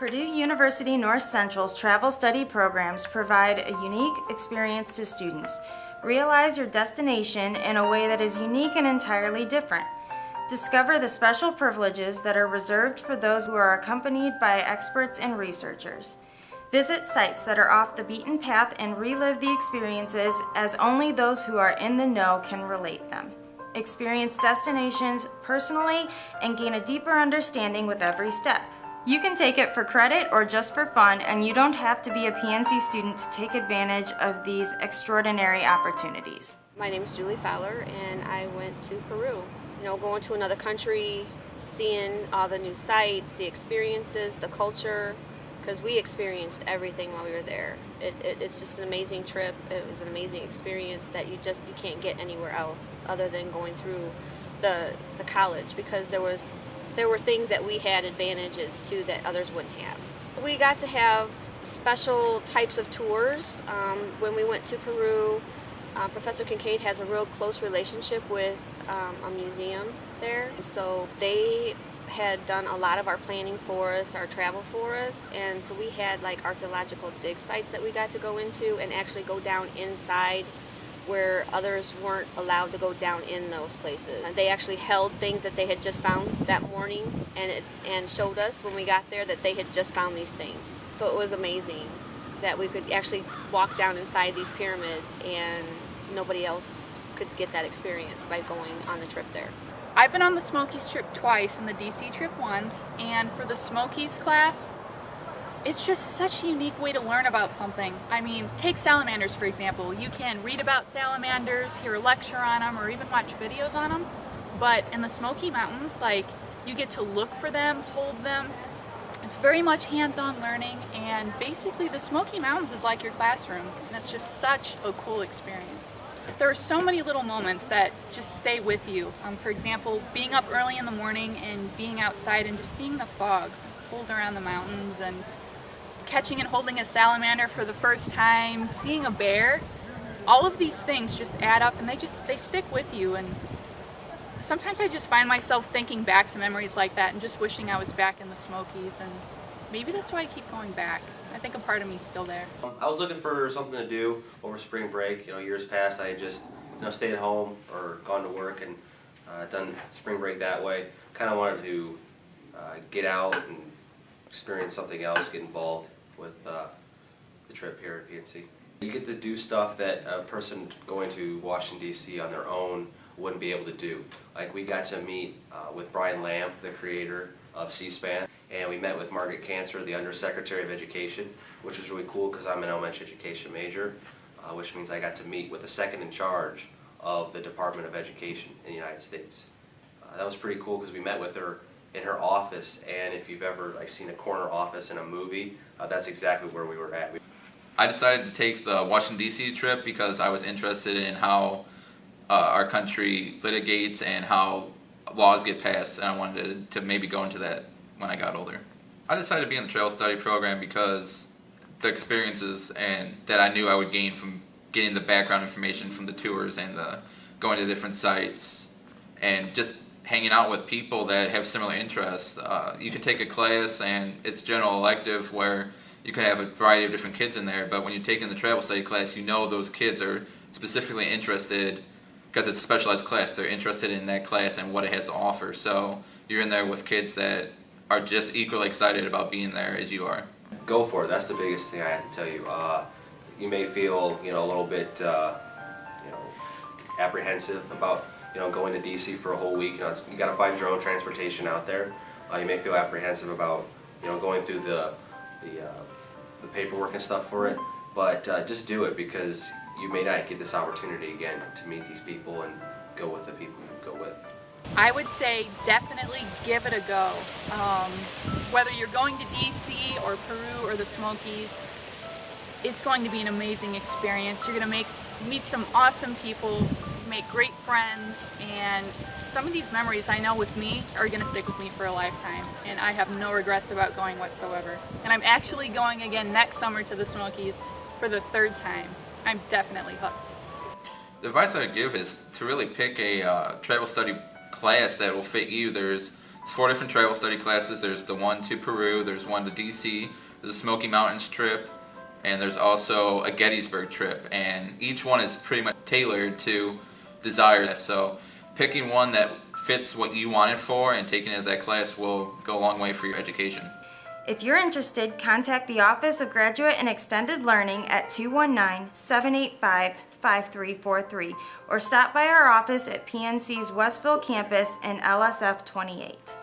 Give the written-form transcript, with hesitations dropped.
Purdue University North Central's travel study programs provide a unique experience to students. Realize your destination in a way that is unique and entirely different. Discover the special privileges that are reserved for those who are accompanied by experts and researchers. Visit sites that are off the beaten path and relive the experiences as only those who are in the know can relate them. Experience destinations personally and gain a deeper understanding with every step. You can take it for credit or just for fun, and you don't have to be a PNC student to take advantage of these extraordinary opportunities. My name is Julie Fowler, and I went to Peru. Going to another country, seeing all the new sights, the experiences, the culture, because we experienced everything while we were there. It's just an amazing trip. It was an amazing experience that you can't get anywhere else other than going through the college, because there were things that we had advantages to that others wouldn't have. We got to have special types of tours. When we went to Peru, Professor Kincaid has a real close relationship with a museum there. So they had done a lot of our planning for us, our travel for us, and so we had like archaeological dig sites that we got to go into and actually go down inside where others weren't allowed to go down in those places. They actually held things that they had just found that morning and showed us when we got there that they had just found these things. So it was amazing that we could actually walk down inside these pyramids, and nobody else could get that experience by going on the trip there. I've been on the Smokies trip twice and the DC trip once, and for the Smokies class, it's just such a unique way to learn about something. I mean, take salamanders for example. You can read about salamanders, hear a lecture on them, or even watch videos on them. But in the Smoky Mountains, you get to look for them, hold them. It's very much hands-on learning, and basically the Smoky Mountains is like your classroom, and it's just such a cool experience. There are so many little moments that just stay with you. For example, being up early in the morning and being outside and just seeing the fog hold around the mountains, and catching and holding a salamander for the first time, seeing a bear. All of these things just add up, and they stick with you. And sometimes I just find myself thinking back to memories like that and just wishing I was back in the Smokies, and maybe that's why I keep going back. I think a part of me is still there. I was looking for something to do over spring break. Years past I had just stayed at home or gone to work and done spring break that way. Kind of wanted to get out and experience something else, get involved with the trip here at PNC. You get to do stuff that a person going to Washington, D.C. on their own wouldn't be able to do. Like, we got to meet with Brian Lamb, the creator of C-SPAN, and we met with Margaret Cancer, the Undersecretary of Education, which was really cool because I'm an elementary education major, which means I got to meet with the second in charge of the Department of Education in the United States. That was pretty cool because we met with her in her office, and if you've ever seen a corner office in a movie, that's exactly where we were at. I decided to take the Washington, D.C. trip because I was interested in how our country litigates and how laws get passed, and I wanted to maybe go into that when I got older. I decided to be in the travel study program because the experiences and that I knew I would gain from getting the background information from the tours and going to different sites and just hanging out with people that have similar interests. You can take a class and it's general elective where you can have a variety of different kids in there, but when you're taking the travel study class, those kids are specifically interested, because it's a specialized class, they're interested in that class and what it has to offer. So you're in there with kids that are just equally excited about being there as you are. Go for it. That's the biggest thing I have to tell you. You may feel a little bit apprehensive about going to DC for a whole week. You got to find your own transportation out there. You may feel apprehensive about going through the paperwork and stuff for it, but just do it, because you may not get this opportunity again to meet these people and go with the people you go with. I would say definitely give it a go. Whether you're going to DC or Peru or the Smokies, it's going to be an amazing experience. You're going to meet some awesome people, make great friends, and some of these memories I know with me are going to stick with me for a lifetime, and I have no regrets about going whatsoever. And I'm actually going again next summer to the Smokies for the third time. I'm definitely hooked. The advice I would give is to really pick a travel study class that will fit you. There's It's 4 different travel study classes. There's the one to Peru, there's one to DC, there's a Smoky Mountains trip, and there's also a Gettysburg trip. And each one is pretty much tailored to desires. So picking one that fits what you want it for and taking it as that class will go a long way for your education. If you're interested, contact the Office of Graduate and Extended Learning at 219-785-5343 or stop by our office at PNC's Westville campus in LSF 28.